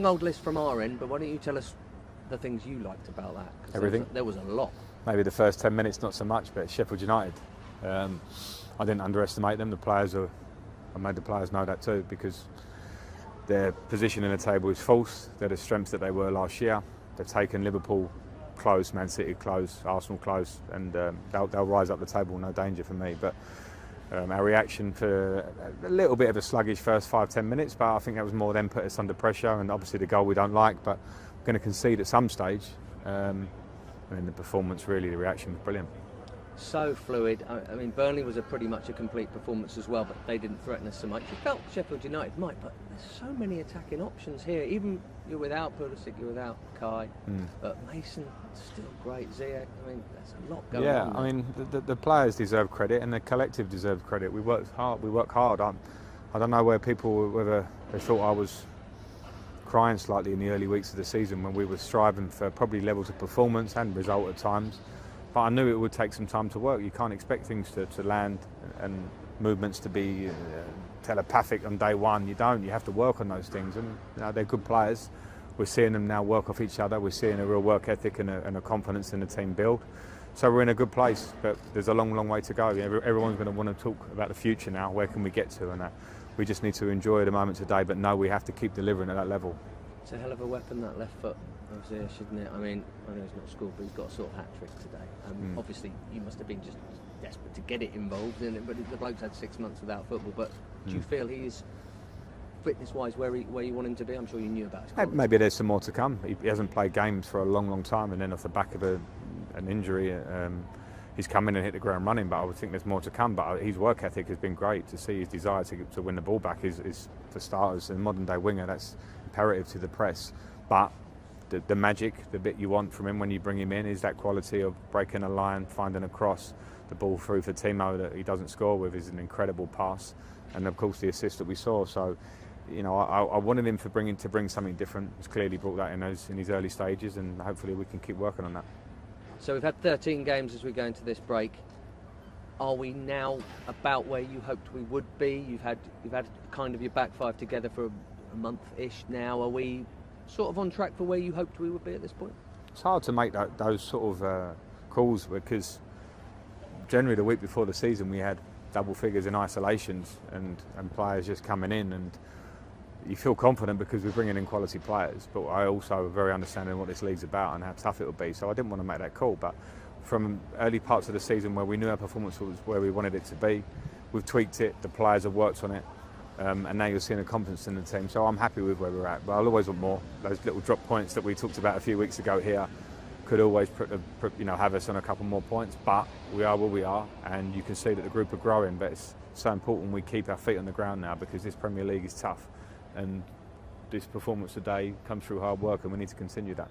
Old list from our end, but why don't you tell us the things you liked about that? 'Cause Everything. There was a lot. Maybe the first 10 minutes not so much, but Sheffield United. I didn't underestimate them. I made the players know that too, because their position in the table is false. They're the strengths that they were last year. They've taken Liverpool close, Man City close, Arsenal close, and they'll rise up the table, no danger for me. But our reaction for a little bit of a sluggish first 5-10 minutes, but I think that was more them put us under pressure, and obviously the goal we don't like, but we're going to concede at some stage. And the performance, really, the reaction was brilliant. So fluid. I mean, Burnley was pretty much a complete performance as well, but they didn't threaten us so much. You felt Sheffield United might, but there's so many attacking options here. Even you're without Pulisic, you're without Kai, but Mason still great. Ziyech. I mean, there's a lot going on. Yeah, I mean, the players deserve credit, and the collective deserves credit. We work hard. I don't know whether they thought I was crying slightly in the early weeks of the season when we were striving for probably levels of performance and result at times. But I knew it would take some time to work. You can't expect things to land and movements to be telepathic on day one. You don't. You have to work on those things. And they're good players. We're seeing them now work off each other. We're seeing a real work ethic and a confidence in the team build. So we're in a good place. But there's a long, long way to go. Everyone's going to want to talk about the future now. Where can we get to? And we just need to enjoy the moment today. But no, we have to keep delivering at that level. It's a hell of a weapon, that left foot of Ziyech, isn't it? I mean, I know he's not scored, but he's got a sort of hat-trick today. Obviously, you must have been just desperate to get it involved in it, but the bloke's had 6 months without football. But do you feel he is, fitness-wise, where you want him to be? I'm sure you knew about his Maybe there's some more to come. He hasn't played games for a long, long time, and then off the back of an injury, he's come in and hit the ground running, but I would think there's more to come. But his work ethic has been great. To see his desire to win the ball back is for starters, a modern-day winger, that's imperative to the press. But the magic, the bit you want from him when you bring him in, is that quality of breaking a line, finding a cross, the ball through for Timo that he doesn't score with is an incredible pass, and of course the assist that we saw. So, I wanted him to bring something different. He's clearly brought that in his early stages, and hopefully we can keep working on that. So we've had 13 games as we go into this break. Are we now about where you hoped we would be? You've had kind of your back five together for a month-ish now. Are we sort of on track for where you hoped we would be at this point? It's hard to make those sort of calls, because generally the week before the season we had double figures in isolations and players just coming in, and you feel confident because we're bringing in quality players, but I also are very understanding what this league's about and how tough it will be, so I didn't want to make that call. But from early parts of the season where we knew our performance was where we wanted it to be, we've tweaked it, the players have worked on it, and now you're seeing the confidence in the team, so I'm happy with where we're at. But I'll always want more. Those little drop points that we talked about a few weeks ago here could always have us on a couple more points, but we are where we are, and you can see that the group are growing. But it's so important we keep our feet on the ground now, because this Premier League is tough, and this performance today comes through hard work, and we need to continue that.